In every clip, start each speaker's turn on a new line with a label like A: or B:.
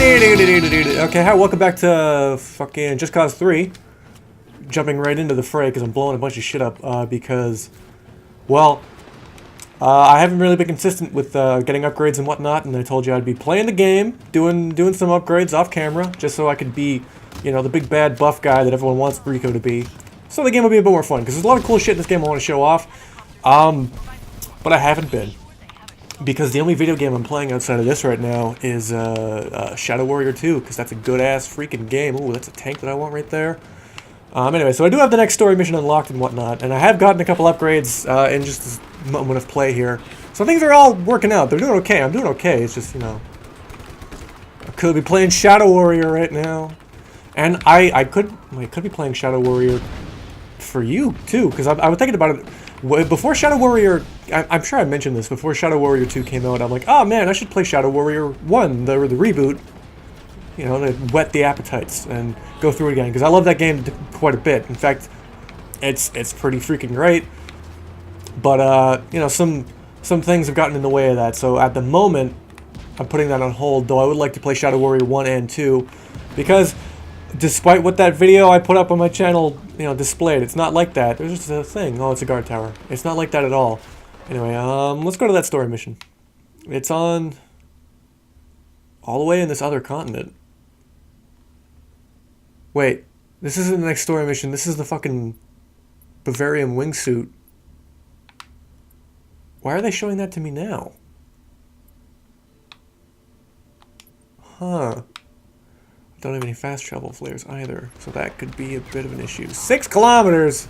A: Okay, hi, welcome back to fucking Just Cause 3. Jumping right into the fray because I'm blowing a bunch of shit up because, well, I haven't really been consistent with getting upgrades and whatnot, and I told you I'd be playing the game, doing some upgrades off camera, just so I could be, you know, the big bad buff guy that everyone wants Rico to be. So the game will be a bit more fun, because there's a lot of cool shit in this game I want to show off, but I haven't been. Because the only video game I'm playing outside of this right now is Shadow Warrior 2, because that's a good-ass freaking game. Ooh, that's a tank that I want right there. Anyway, so I do have the next story mission unlocked and whatnot, and I have gotten a couple upgrades in just this moment of play here. So things are all working out. They're doing okay. I'm doing okay. It's just, you know, I could be playing Shadow Warrior right now. And I could be playing Shadow Warrior for you, too, because I was thinking about it. Before Shadow Warrior, I'm sure I mentioned this, before Shadow Warrior 2 came out, I'm like, oh man, I should play Shadow Warrior 1, the reboot, you know, to whet the appetites and go through it again, because I love that game quite a bit. In fact, it's pretty freaking great, but, you know, some things have gotten in the way of that, so at the moment, I'm putting that on hold, though I would like to play Shadow Warrior 1 and 2, because despite what that video I put up on my channel, you know, displayed, it's not like that. There's just a thing. Oh, it's a guard tower. It's not like that at all. Anyway, let's go to that story mission. It's on all the way in this other continent. Wait, this isn't the next story mission. This is the fucking Bavarian wingsuit. Why are they showing that to me now? Huh. Don't have any fast travel flares either, so that could be a bit of an issue. 6 kilometers!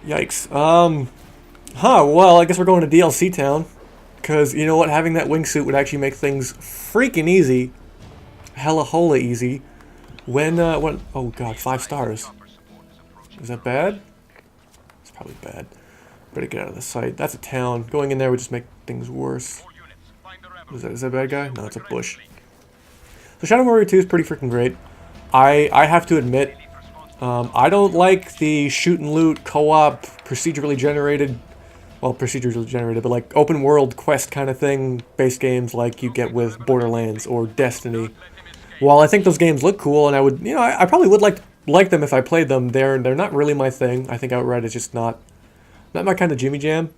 A: Yikes. Well, I guess we're going to DLC Town. Because, you know what, having that wingsuit would actually make things freaking easy. Hella hola easy. When, oh god, 5 stars. Is that bad? It's probably bad. Better get out of the sight. That's a town. Going in there would just make things worse. Is that a bad guy? No, it's a bush. So Shadow Warrior 2 is pretty freaking great. I have to admit, I don't like the shoot and loot co-op procedurally generated, well, procedurally generated, but like open world quest kind of thing, based games like you get with Borderlands or Destiny. While I think those games look cool, and I would, you know, I probably would like them if I played them. They're not really my thing. I think outright it's just not my kind of Jimmy Jam.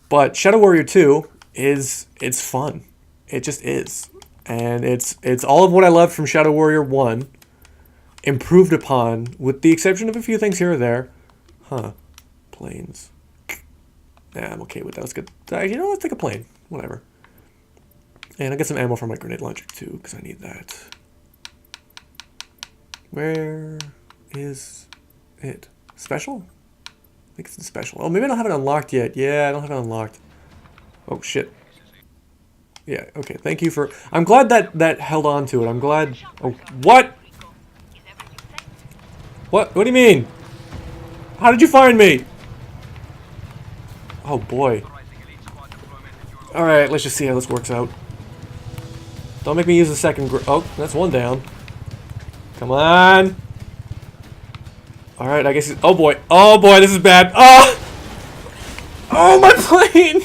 A: But Shadow Warrior 2 it's fun. It just is. And it's all of what I loved from Shadow Warrior 1, improved upon, with the exception of a few things here or there. Huh. Planes. Nah, I'm okay with that. Let's get, you know, let's take a plane. Whatever. And I get some ammo for my grenade launcher, too, because I need that. Where is it? Special? I think it's in special. Oh, maybe I don't have it unlocked yet. Yeah, I don't have it unlocked. Oh, shit. Yeah, okay, thank you for... I'm glad that held on to it. I'm glad... Oh, what? What? What do you mean? How did you find me? Oh, boy. Alright, let's just see how this works out. Don't make me use the second... Oh, that's one down. Come on! Alright, I guess... Oh, boy. Oh, boy, this is bad. Oh! Oh, my plane!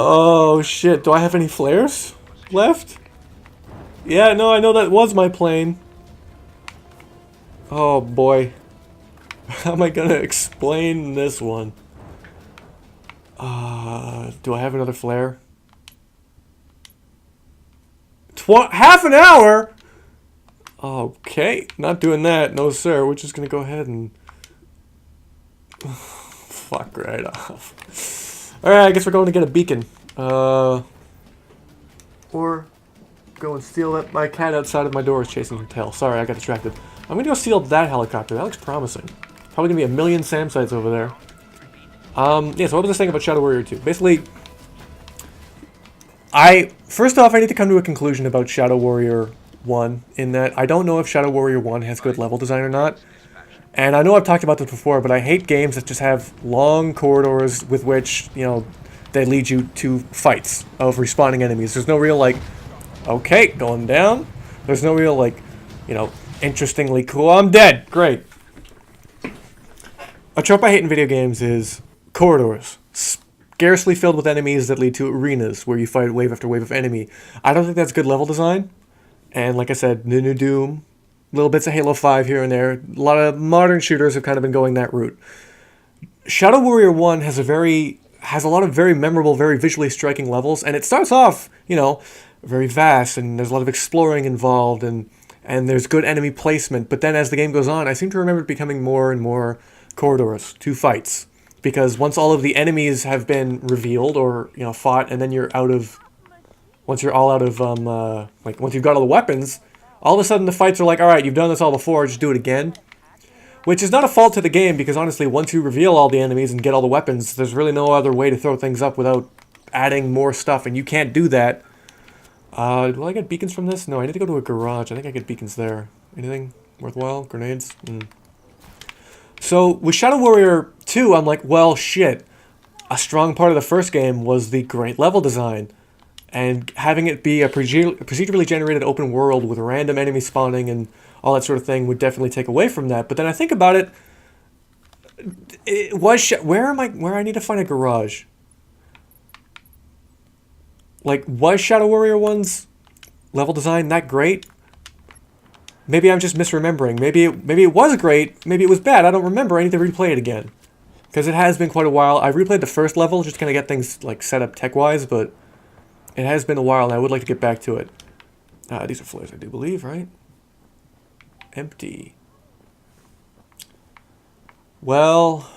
A: Oh shit, do I have any flares left? Yeah, no, I know that was my plane. Oh boy. How am I gonna explain this one? Do I have another flare? Half an hour? Okay, not doing that, no sir. We're just gonna go ahead and... fuck right off. Alright, I guess we're going to get a beacon. Or go and steal that. My cat outside of my door is chasing her tail. Sorry, I got distracted. I'm gonna go steal that helicopter. That looks promising. Probably gonna be a million SAM sites over there. Yeah, so what was I saying about Shadow Warrior 2? Basically, first off, I need to come to a conclusion about Shadow Warrior 1, in that I don't know if Shadow Warrior 1 has good level design or not. And I know I've talked about this before, but I hate games that just have long corridors with which, you know, they lead you to fights of respawning enemies. There's no real, like, okay, going down. There's no real, like, you know, interestingly cool. I'm dead. Great. A trope I hate in video games is corridors. scarcely filled with enemies that lead to arenas where you fight wave after wave of enemy. I don't think that's good level design. And like I said, new Doom, little bits of Halo 5 here and there. A lot of modern shooters have kind of been going that route. Shadow Warrior 1 has a lot of very memorable, very visually striking levels, and it starts off, very vast, and there's a lot of exploring involved, and there's good enemy placement. But then as the game goes on, I seem to remember it becoming more and more corridors to fights. Because once all of the enemies have been revealed or, fought, and then once you're all out of, once you've got all the weapons, all of a sudden the fights are like, alright, you've done this all before, just do it again. Which is not a fault to the game, because honestly, once you reveal all the enemies and get all the weapons, there's really no other way to throw things up without adding more stuff, and you can't do that. Do I get beacons from this? No, I need to go to a garage. I think I get beacons there. Anything worthwhile? Grenades? So, with Shadow Warrior 2, I'm like, well, shit. A strong part of the first game was the great level design. And having it be a procedurally generated open world with random enemy spawning and all that sort of thing would definitely take away from that. But then I think about it, where I need to find a garage? Like, was Shadow Warrior 1's level design that great? Maybe I'm just misremembering. Maybe it was great. Maybe it was bad. I don't remember. I need to replay it again. Because it has been quite a while. I replayed the first level just to kind of get things like set up tech-wise, but it has been a while, and I would like to get back to it. These are flares, I do believe, right? Empty. Well,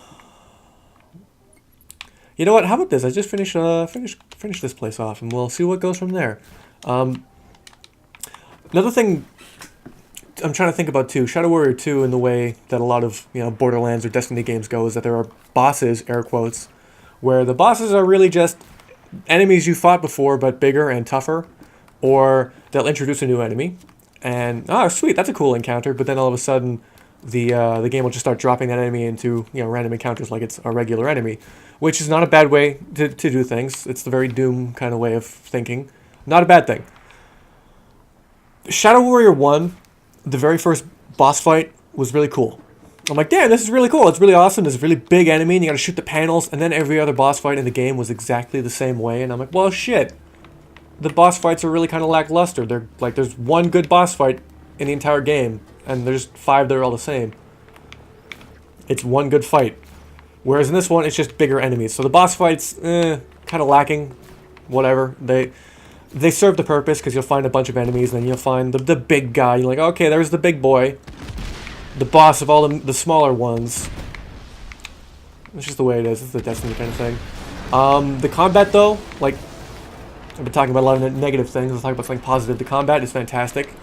A: you know what? How about this? I just finish this place off, and we'll see what goes from there. Another thing I'm trying to think about too, Shadow Warrior 2, in the way that a lot of Borderlands or Destiny games go, is that there are bosses, air quotes, where the bosses are really just enemies you fought before but bigger and tougher, or they'll introduce a new enemy, and sweet, that's a cool encounter. But then all of a sudden, the game will just start dropping that enemy into random encounters like it's a regular enemy, which is not a bad way to do things. It's the very Doom kind of way of thinking, not a bad thing. Shadow Warrior 1. The very first boss fight was really cool. I'm like, damn, this is really cool. It's really awesome. There's a really big enemy, and you gotta shoot the panels, and then every other boss fight in the game was exactly the same way, and I'm like, well, shit. The boss fights are really kind of lackluster. They're like, there's one good boss fight in the entire game, and there's 5 that are all the same. It's one good fight. Whereas in this one, it's just bigger enemies. So the boss fights, kind of lacking. Whatever. They serve the purpose, because you'll find a bunch of enemies, and then you'll find the big guy. You're like, okay, there's the big boy. The boss of all the smaller ones. It's just the way it is. It's the Destiny kind of thing. The combat, though, like, I've been talking about a lot of negative things. Let's talk about something positive. The combat is fantastic.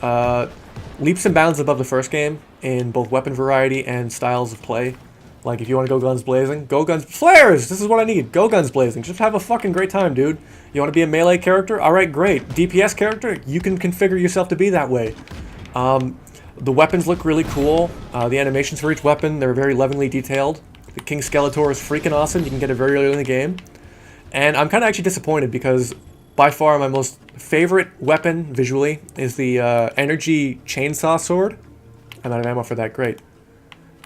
A: Leaps and bounds above the first game in both weapon variety and styles of play. Like, if you want to go guns blazing, go guns... Flares! This is what I need. Go guns blazing. Just have a fucking great time, dude. You want to be a melee character? Alright, great. DPS character? You can configure yourself to be that way. The weapons look really cool. The animations for each weapon, they're very lovingly detailed. The King Skeletor is freaking awesome. You can get it very early in the game. And I'm kind of actually disappointed, because by far my most favorite weapon, visually, is the energy chainsaw sword. I'm out of ammo for that. Great.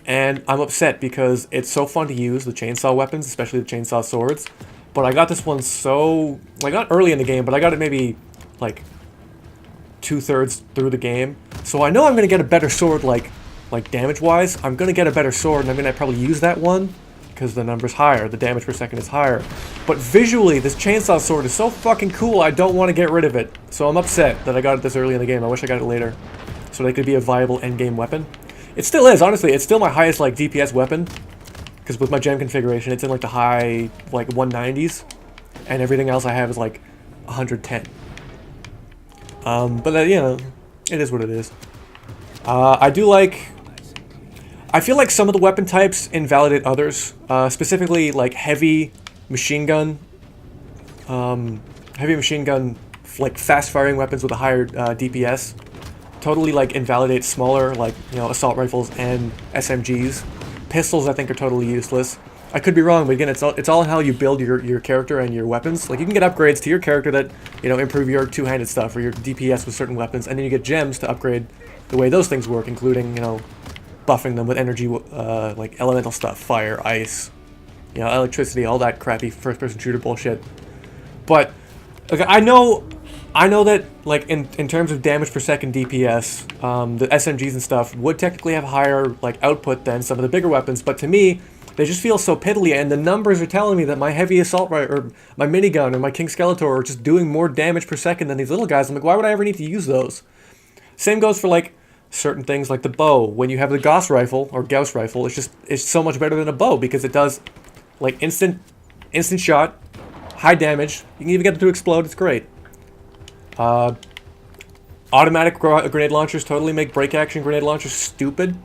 A: And I'm upset because it's so fun to use, the chainsaw weapons, especially the chainsaw swords. But I got this one so... like, not early in the game, but I got it maybe, like, 2/3 through the game. So I know I'm going to get a better sword, like damage-wise. I'm going to get a better sword, and I'm going to probably use that one, because the number's higher, the damage per second is higher. But visually, this chainsaw sword is so fucking cool, I don't want to get rid of it. So I'm upset that I got it this early in the game. I wish I got it later, so that it could be a viable endgame weapon. It still is, honestly. It's still my highest, like, DPS weapon. Because with my gem configuration, it's in, like, the high, like, 190s. And everything else I have is, like, 110. But, it is what it is. I do like... I feel like some of the weapon types invalidate others. Specifically, like, heavy machine gun. Heavy machine gun, like, fast-firing weapons with a higher DPS. Totally, like, invalidates smaller, like, assault rifles and SMGs. Pistols, I think, are totally useless. I could be wrong, but again, it's all how you build your character and your weapons. Like, you can get upgrades to your character that, improve your two-handed stuff or your DPS with certain weapons, and then you get gems to upgrade the way those things work, including, buffing them with energy, like, elemental stuff, fire, ice, you know, electricity, all that crappy first-person shooter bullshit. But okay, I know that like in terms of damage per second DPS, the SMGs and stuff would technically have higher like output than some of the bigger weapons, but to me, they just feel so piddly, and the numbers are telling me that my heavy assault rifle, or my minigun, or my King Skeletor are just doing more damage per second than these little guys. I'm like, why would I ever need to use those? Same goes for like certain things like the bow. When you have the Gauss rifle or Gauss rifle, it's so much better than a bow because it does like instant shot, high damage. You can even get them to explode. It's great. Automatic grenade launchers totally make break action grenade launchers stupid.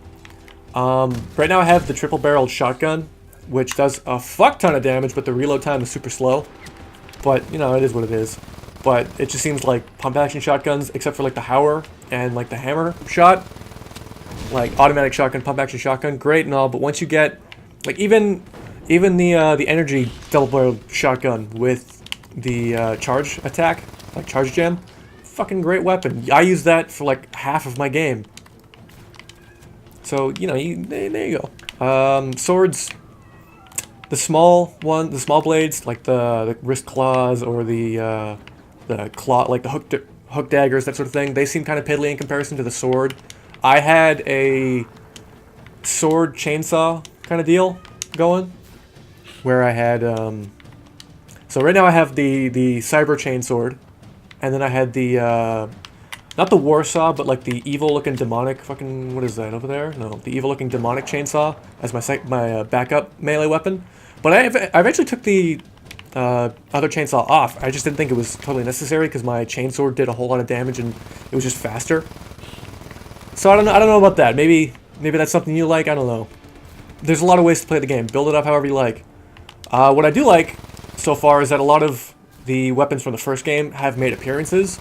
A: Right now I have the triple-barreled shotgun, which does a fuck ton of damage, but the reload time is super slow. But, you know, it is what it is. But it just seems like pump-action shotguns, except for like the Hauer and like the hammer shot, like automatic shotgun, pump-action shotgun, great and all, but once you get, like even the energy double-barreled shotgun with the charge attack, like charge gem, fucking great weapon. I use that for like half of my game. So, you know, there you go. Swords, the small blades, like the wrist claws or the claw, like the hook daggers, that sort of thing, they seem kind of piddly in comparison to the sword. I had a sword chainsaw kind of deal going, where I had, so right now I have the cyber chainsword, and then I had the, not the Warsaw, but like the evil-looking demonic fucking... What is that over there? No, the evil-looking demonic chainsaw as my backup melee weapon. But I eventually took the other chainsaw off. I just didn't think it was totally necessary because my chainsword did a whole lot of damage and it was just faster. So I don't know about that. Maybe that's something you like. I don't know. There's a lot of ways to play the game. Build it up however you like. What I do like so far is that a lot of the weapons from the first game have made appearances.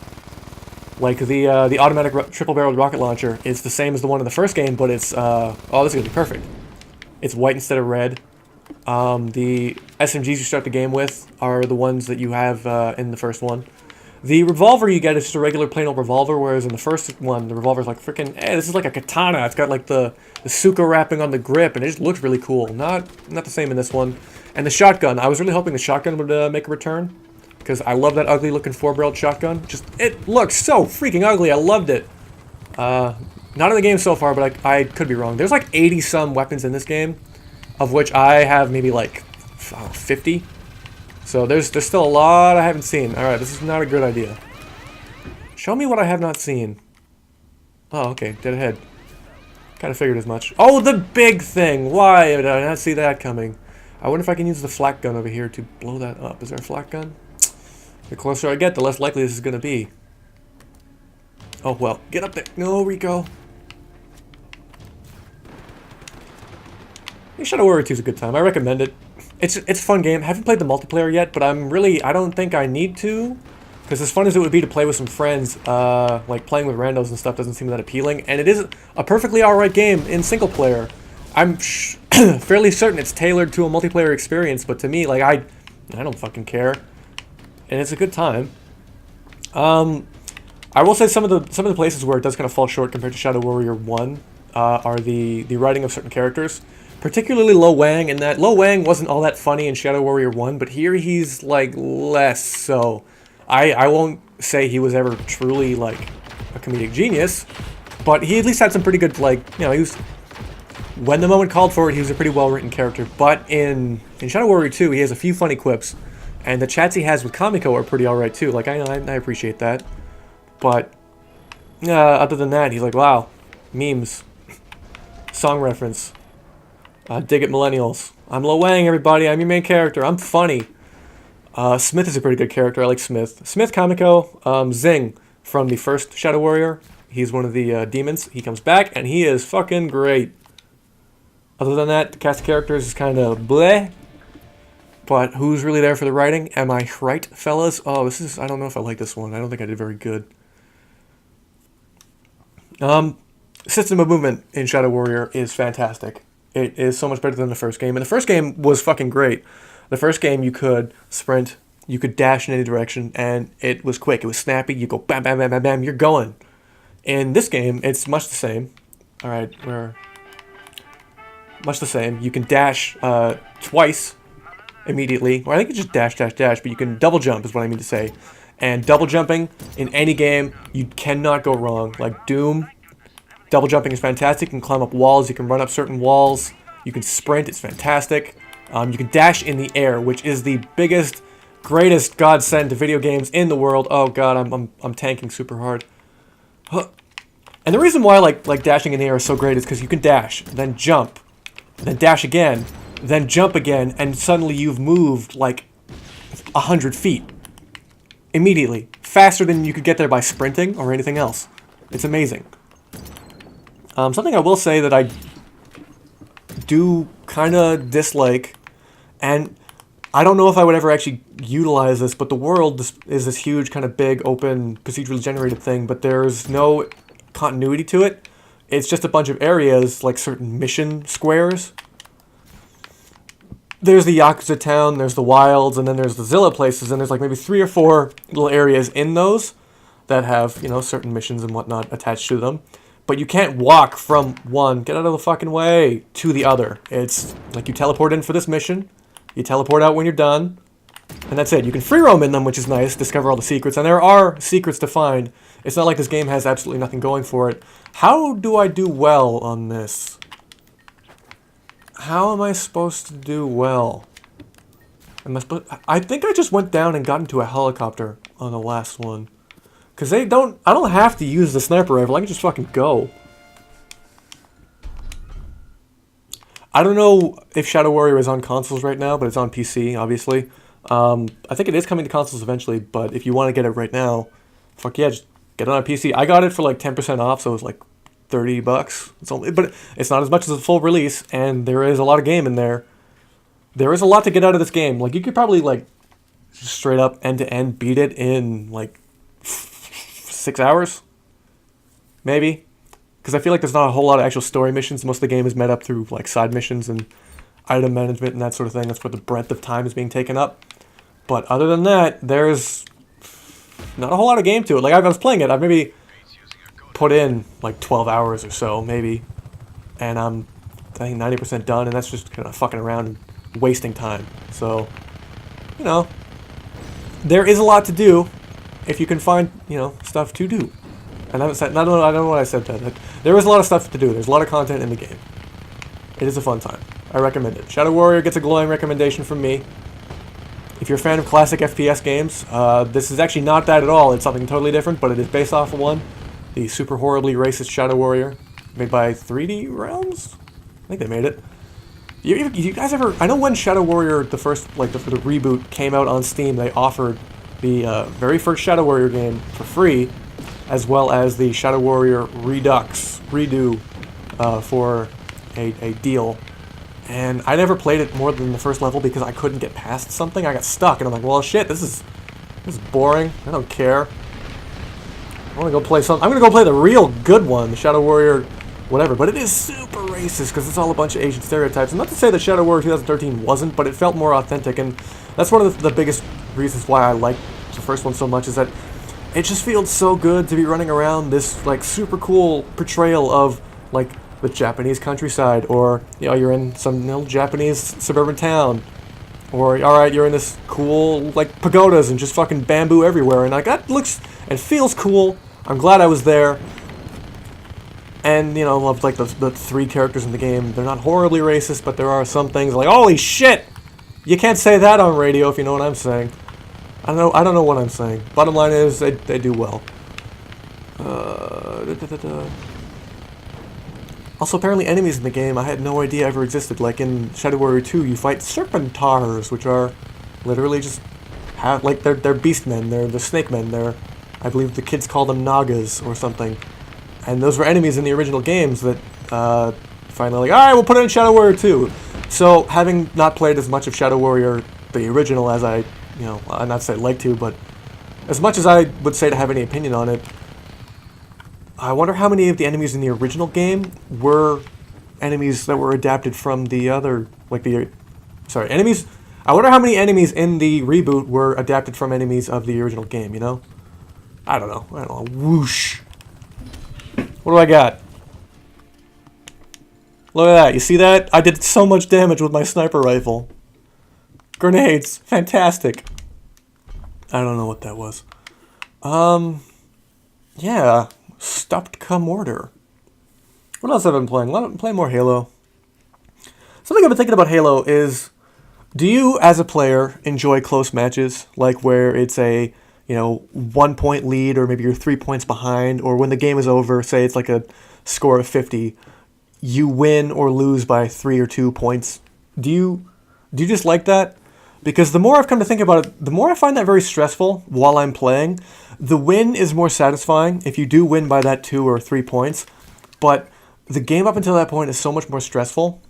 A: Like the automatic triple-barreled rocket launcher is the same as the one in the first game, but it's oh, this is gonna be perfect. It's white instead of red. The SMGs you start the game with are the ones that you have in the first one. The revolver you get is just a regular plain old revolver, whereas in the first one the revolver's like freaking. This is like a katana. It's got like the Suka wrapping on the grip, and it just looks really cool. Not the same in this one. And the shotgun. I was really hoping the shotgun would make a return, because I love that ugly-looking four-barreled shotgun. It looks so freaking ugly. I loved it. Not in the game so far, but I could be wrong. There's like 80-some weapons in this game, of which I have maybe like 50. So there's still a lot I haven't seen. All right, this is not a good idea. Show me what I have not seen. Oh, okay, dead ahead. Kind of figured as much. Oh, the big thing! Why did I not see that coming? I wonder if I can use the flak gun over here to blow that up. Is there a flak gun? The closer I get, the less likely this is going to be. Oh, well. Get up there. No, Rico. Shadow Warrior 2 is a good time. I recommend it. It's a fun game. I haven't played the multiplayer yet, but I don't think I need to. Because as fun as it would be to play with some friends, like playing with randos and stuff doesn't seem that appealing. And it is a perfectly alright game in single player. I'm fairly certain it's tailored to a multiplayer experience, but to me, like, I don't fucking care. And it's a good time. I will say some of the places where it does kind of fall short compared to Shadow Warrior 1 are the writing of certain characters. Particularly Lo Wang, in that Lo Wang wasn't all that funny in Shadow Warrior 1, but here he's like less so. I won't say he was ever truly like a comedic genius, but he at least had some pretty good, like, you know, he was, when the moment called for it, he was a pretty well written character. But in Shadow Warrior 2, he has a few funny quips. And the chats he has with Kamiko are pretty alright too. Like, I appreciate that. But, other than that, he's like, wow, memes. Song reference. Dig it, millennials. I'm Lo Wang, everybody. I'm your main character. I'm funny. Smith is a pretty good character. I like Smith. Smith, Kamiko, Zing from the first Shadow Warrior. He's one of the demons. He comes back, and he is fucking great. Other than that, the cast of characters is kind of bleh. But who's really there for the writing? Am I right, fellas? Oh, this is... I don't know if I like this one. I don't think I did very good. System of movement in Shadow Warrior is fantastic. It is so much better than the first game. And the first game was fucking great. The first game, you could sprint, you could dash in any direction, and it was quick. It was snappy. You go bam, bam, bam, bam, bam, you're going. In this game, it's much the same. Alright, much the same. You can dash twice, immediately. Or I think it's just dash, dash, dash, but you can double jump is what I mean to say. And double jumping in any game, you cannot go wrong. Like Doom, double jumping is fantastic. You can climb up walls, you can run up certain walls, you can sprint, it's fantastic. You can dash in the air, which is the biggest, greatest godsend to video games in the world. Oh god, I'm tanking super hard. Huh. And the reason why like dashing in the air is so great is because you can dash, then jump, then dash again, then jump again, and suddenly you've moved like 100 feet. Immediately. Faster than you could get there by sprinting or anything else. It's amazing. Something I will say that I do kind of dislike, and I don't know if I would ever actually utilize this, but the world is this huge kind of big open procedurally generated thing, but there's no continuity to it. It's just a bunch of areas, like certain mission squares. There's the Yakuza town, there's the wilds, and then there's the Zilla places, and there's like maybe 3 or 4 little areas in those that have, you know, certain missions and whatnot attached to them. But you can't walk from one, get out of the fucking way, to the other. It's like you teleport in for this mission, you teleport out when you're done, and that's it. You can free roam in them, which is nice, discover all the secrets, and there are secrets to find. It's not like this game has absolutely nothing going for it. How do I do well on this? How am I supposed to do well? I think I just went down and got into a helicopter on the last one. Because I don't have to use the sniper rifle, I can just fucking go. I don't know if Shadow Warrior is on consoles right now, but it's on PC, obviously. I think it is coming to consoles eventually, but if you want to get it right now, fuck yeah, just get it on PC. I got it for like 10% off, so it was like $30. It's only, but it's not as much as a full release, and there is a lot of game in there. There is a lot to get out of this game. Like, you could probably, like, just straight up end-to-end beat it in, like, 6 hours? Maybe? Because I feel like there's not a whole lot of actual story missions. Most of the game is met up through, like, side missions and item management and that sort of thing. That's where the breadth of time is being taken up. But other than that, there's not a whole lot of game to it. Like, I was playing it. I've maybe put in, like, 12 hours or so, maybe. And I'm, I think, 90% done, and that's just kind of fucking around and wasting time. So, you know, there is a lot to do if you can find, you know, stuff to do. And I don't know what I said that. There is a lot of stuff to do. There's a lot of content in the game. It is a fun time. I recommend it. Shadow Warrior gets a glowing recommendation from me. If you're a fan of classic FPS games, this is actually not that at all. It's something totally different, but it is based off of one. The super horribly racist Shadow Warrior, made by 3D Realms? I think they made it. You guys ever... I know when Shadow Warrior, the first, like, the reboot came out on Steam, they offered the very first Shadow Warrior game for free, as well as the Shadow Warrior redo for a deal. And I never played it more than the first level because I couldn't get past something. I got stuck, and I'm like, well, shit, this is boring. I don't care. I want to go play something. I'm going to go play the real good one, the Shadow Warrior whatever. But it is super racist because it's all a bunch of Asian stereotypes. And not to say that Shadow Warrior 2013 wasn't, but it felt more authentic. And that's one of the biggest reasons why I like the first one so much, is that it just feels so good to be running around this, like, super cool portrayal of, like, the Japanese countryside, or, you know, you're in some little Japanese suburban town, or, alright, you're in this cool, like, pagodas and just fucking bamboo everywhere, and, like, that looks and feels cool. I'm glad I was there. And, you know, love, like, the 3 characters in the game. They're not horribly racist, but there are some things like, holy shit! You can't say that on radio, if you know what I'm saying. I don't know what I'm saying. Bottom line is, they do well. Also, apparently enemies in the game I had no idea ever existed. Like in Shadow Warrior 2, you fight Serpentars, which are literally just like they're beastmen, they're the snake men. I believe the kids call them Nagas or something. And those were enemies in the original games that finally, like, alright, we'll put it in Shadow Warrior 2. So, having not played as much of Shadow Warrior, the original, as I, you know, I'm not saying I'd like to, but as much as I would say to have any opinion on it, I wonder how many of the enemies in the original game were enemies that were adapted from the other, like enemies. I wonder how many enemies in the reboot were adapted from enemies of the original game, you know? I don't know. Whoosh. What do I got? Look at that. You see that? I did so much damage with my sniper rifle. Grenades. Fantastic. I don't know what that was. Yeah. Stopped come order. What else have I been playing? I'm playing more Halo. Something I've been thinking about Halo is, do you, as a player, enjoy close matches? Like where it's a, 1 point lead, or maybe you're 3 points behind, or when the game is over, say it's like a score of 50, you win or lose by 3 or 2 points. Do you just like that? Because the more I've come to think about it, the more I find that very stressful while I'm playing. The win is more satisfying if you do win by that 2 or 3 points, but the game up until that point is so much more stressful.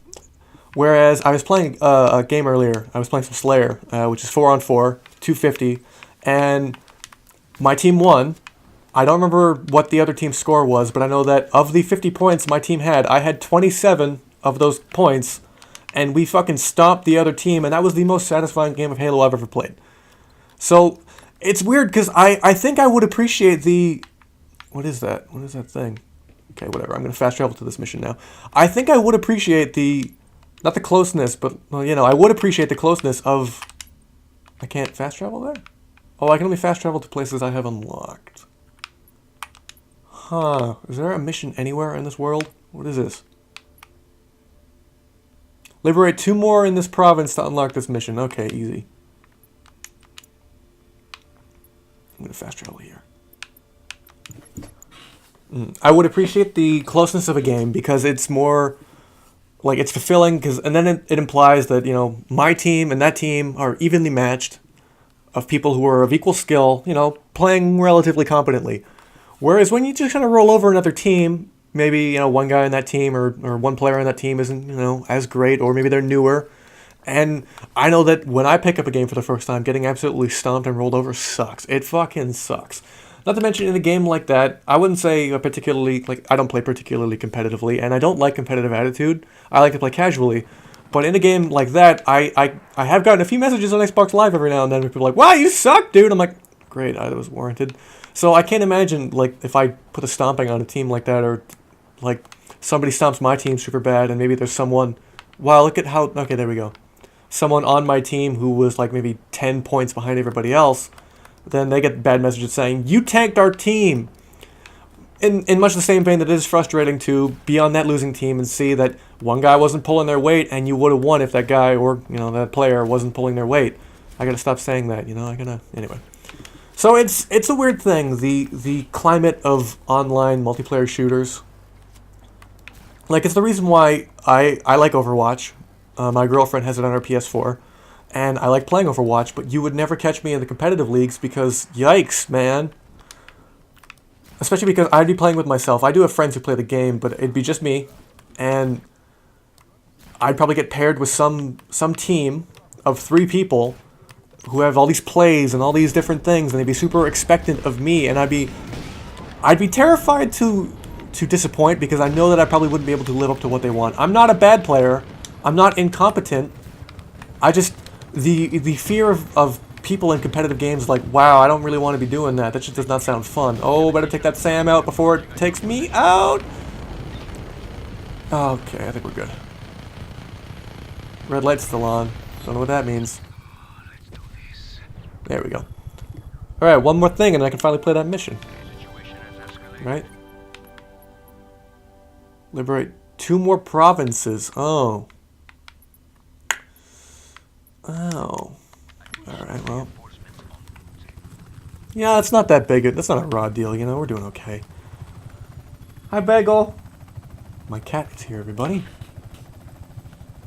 A: Whereas I was playing a game earlier, I was playing some Slayer, which is 4-on-4, 250, and my team won. I don't remember what the other team's score was, but I know that of the 50 points my team had, I had 27 of those points, and we fucking stomped the other team, and that was the most satisfying game of Halo I've ever played. So, it's weird, because I think I would appreciate the... What is that? What is that thing? Okay, whatever. I'm going to fast travel to this mission now. I think I would appreciate the... Not the closeness, but, I would appreciate the closeness of... I can't fast travel there? Oh, I can only fast travel to places I have unlocked. Huh. Is there a mission anywhere in this world? What is this? Liberate 2 more in this province to unlock this mission. Okay, easy. I'm going to fast travel here. I would appreciate the closeness of a game because it's more... Like, it's fulfilling, and then it implies that, my team and that team are evenly matched of people who are of equal skill, playing relatively competently. Whereas when you just kind of roll over another team, maybe, one guy in that team or one player on that team isn't, as great, or maybe they're newer. And I know that when I pick up a game for the first time, getting absolutely stomped and rolled over sucks. It fucking sucks. Not to mention, in a game like that, I wouldn't say particularly, I don't play particularly competitively, and I don't like competitive attitude. I like to play casually. But in a game like that, I have gotten a few messages on Xbox Live every now and then where people are like, wow, you suck, dude! I'm like, great, that was warranted. So I can't imagine, if I put a stomping on a team like that, or, somebody stomps my team super bad, and maybe there's someone, wow, look at how, okay, there we go. Someone on my team who was, maybe 10 points behind everybody else, then they get bad messages saying, you tanked our team! In much the same vein that it is frustrating to be on that losing team and see that one guy wasn't pulling their weight and you would have won if that guy or, that player wasn't pulling their weight. I gotta stop saying that, anyway. So it's a weird thing, the climate of online multiplayer shooters. It's the reason why I like Overwatch. My girlfriend has it on her PS4. And I like playing Overwatch, but you would never catch me in the competitive leagues because, yikes, man. Especially because I'd be playing with myself. I do have friends who play the game, but it'd be just me. And I'd probably get paired with some team of 3 people who have all these plays and all these different things, and they'd be super expectant of me, and I'd be terrified to disappoint because I know that I probably wouldn't be able to live up to what they want. I'm not a bad player. I'm not incompetent. The fear of people in competitive games wow, I don't really want to be doing that. That just does not sound fun. Oh, better take that Sam out before it takes me out. Okay, I think we're good. Red light's still on. Don't know what that means. There we go. Alright, one more thing and I can finally play that mission. Right? Liberate 2 more provinces. Oh. Alright, well. Yeah, it's not that big. That's not a raw deal, we're doing okay. Hi, Bagel. My cat is here, everybody.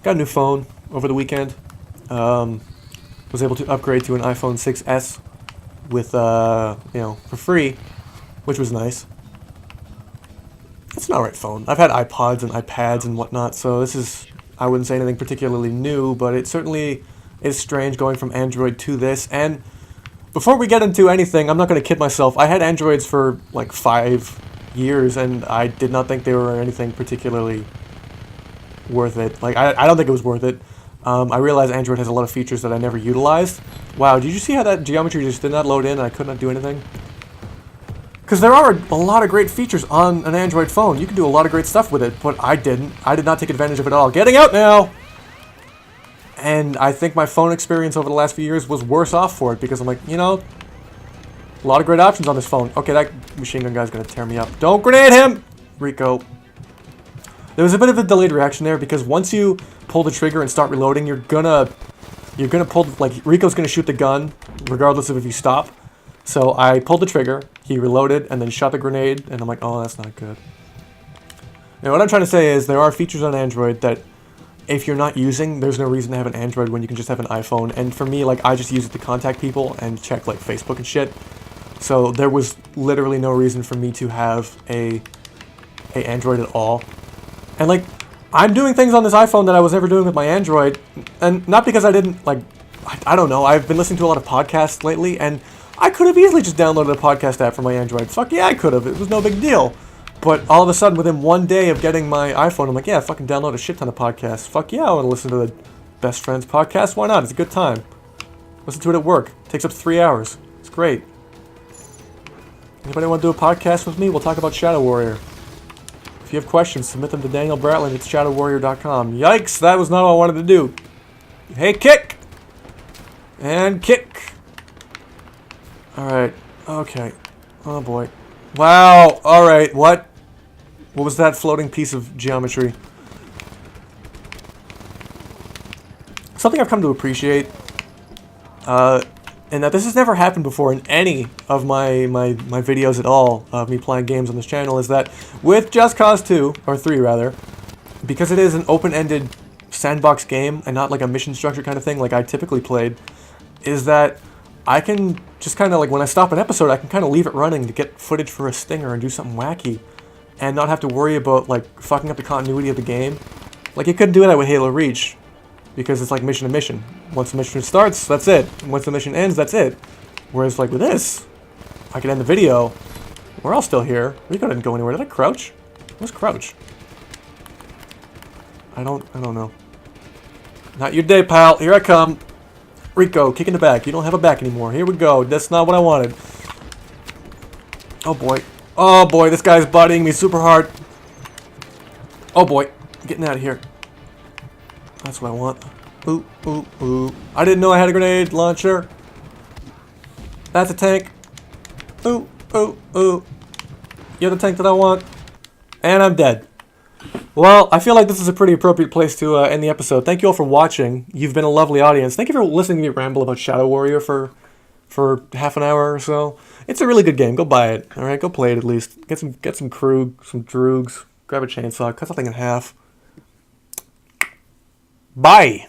A: Got a new phone over the weekend. Was able to upgrade to an iPhone 6S with, for free, which was nice. It's an alright phone. I've had iPods and iPads and whatnot, so this is, I wouldn't say anything particularly new, but it certainly is strange going from Android to this. And before we get into anything, I'm not going to kid myself. I had Androids for 5 years, and I did not think they were anything particularly worth it. I don't think it was worth it. I realized Android has a lot of features that I never utilized. Wow, did you see how that geometry just did not load in and I could not do anything? Because there are a lot of great features on an Android phone. You can do a lot of great stuff with it, but I didn't. I did not take advantage of it all. Getting out now! And I think my phone experience over the last few years was worse off for it because I'm like, you know, a lot of great options on this phone. Okay, that machine gun guy's gonna tear me up. Don't grenade him! Rico. There was a bit of a delayed reaction there because once you pull the trigger and start reloading, you're gonna pull, like, Rico's gonna shoot the gun regardless of if you stop. So I pulled the trigger, he reloaded, and then shot the grenade, and I'm like, oh, that's not good. Now, what I'm trying to say is there are features on Android that if you're not using, there's no reason to have an Android when you can just have an iPhone. And for me, like, I just use it to contact people and check, like, Facebook and shit. So there was literally no reason for me to have a Android at all. And, like, I'm doing things on this iPhone that I was never doing with my Android. And not because I didn't, like, I don't know. I've been listening to a lot of podcasts lately, and I could have easily just downloaded a podcast app for my Android. Fuck yeah, I could have. It was no big deal. But all of a sudden, within one day of getting my iPhone, I'm like, yeah, fucking download a shit ton of podcasts. Fuck yeah, I want to listen to the Best Friends podcast. Why not? It's a good time. Listen to it at work. It takes up 3 hours. It's great. Anybody want to do a podcast with me? We'll talk about Shadow Warrior. If you have questions, submit them to Daniel Bratland at shadowwarrior.com. Yikes, that was not what I wanted to do. Hey, kick! And kick. Alright, okay. Oh boy. Wow, alright, what? What was that floating piece of geometry? Something I've come to appreciate, and that this has never happened before in any of my videos at all, of me playing games on this channel, is that with Just Cause 2, or 3 rather, because it is an open-ended sandbox game, and not like a mission structure kind of thing like I typically played, is that I can just kind of, like, when I stop an episode, I can kind of leave it running to get footage for a stinger and do something wacky, and not have to worry about, like, fucking up the continuity of the game. Like, you couldn't do that with Halo Reach, because it's like mission to mission. Once the mission starts, that's it. And once the mission ends, that's it. Whereas, like, with this, I can end the video. We're all still here. Rico didn't go anywhere. Did I crouch? Where's crouch? I don't know. Not your day, pal. Here I come. Rico, kick in the back. You don't have a back anymore. Here we go. That's not what I wanted. Oh boy. Oh boy, this guy's bodying me super hard. Oh boy. I'm getting out of here. That's what I want. Ooh, ooh, ooh. I didn't know I had a grenade launcher. That's a tank. Ooh, ooh, ooh. You're the tank that I want. And I'm dead. Well, I feel like this is a pretty appropriate place to end the episode. Thank you all for watching. You've been a lovely audience. Thank you for listening to me ramble about Shadow Warrior for half an hour or so. It's a really good game. Go buy it. All right, go play it at least. Get some Krug, some Droogs. Grab a chainsaw. Cut something in half. Bye.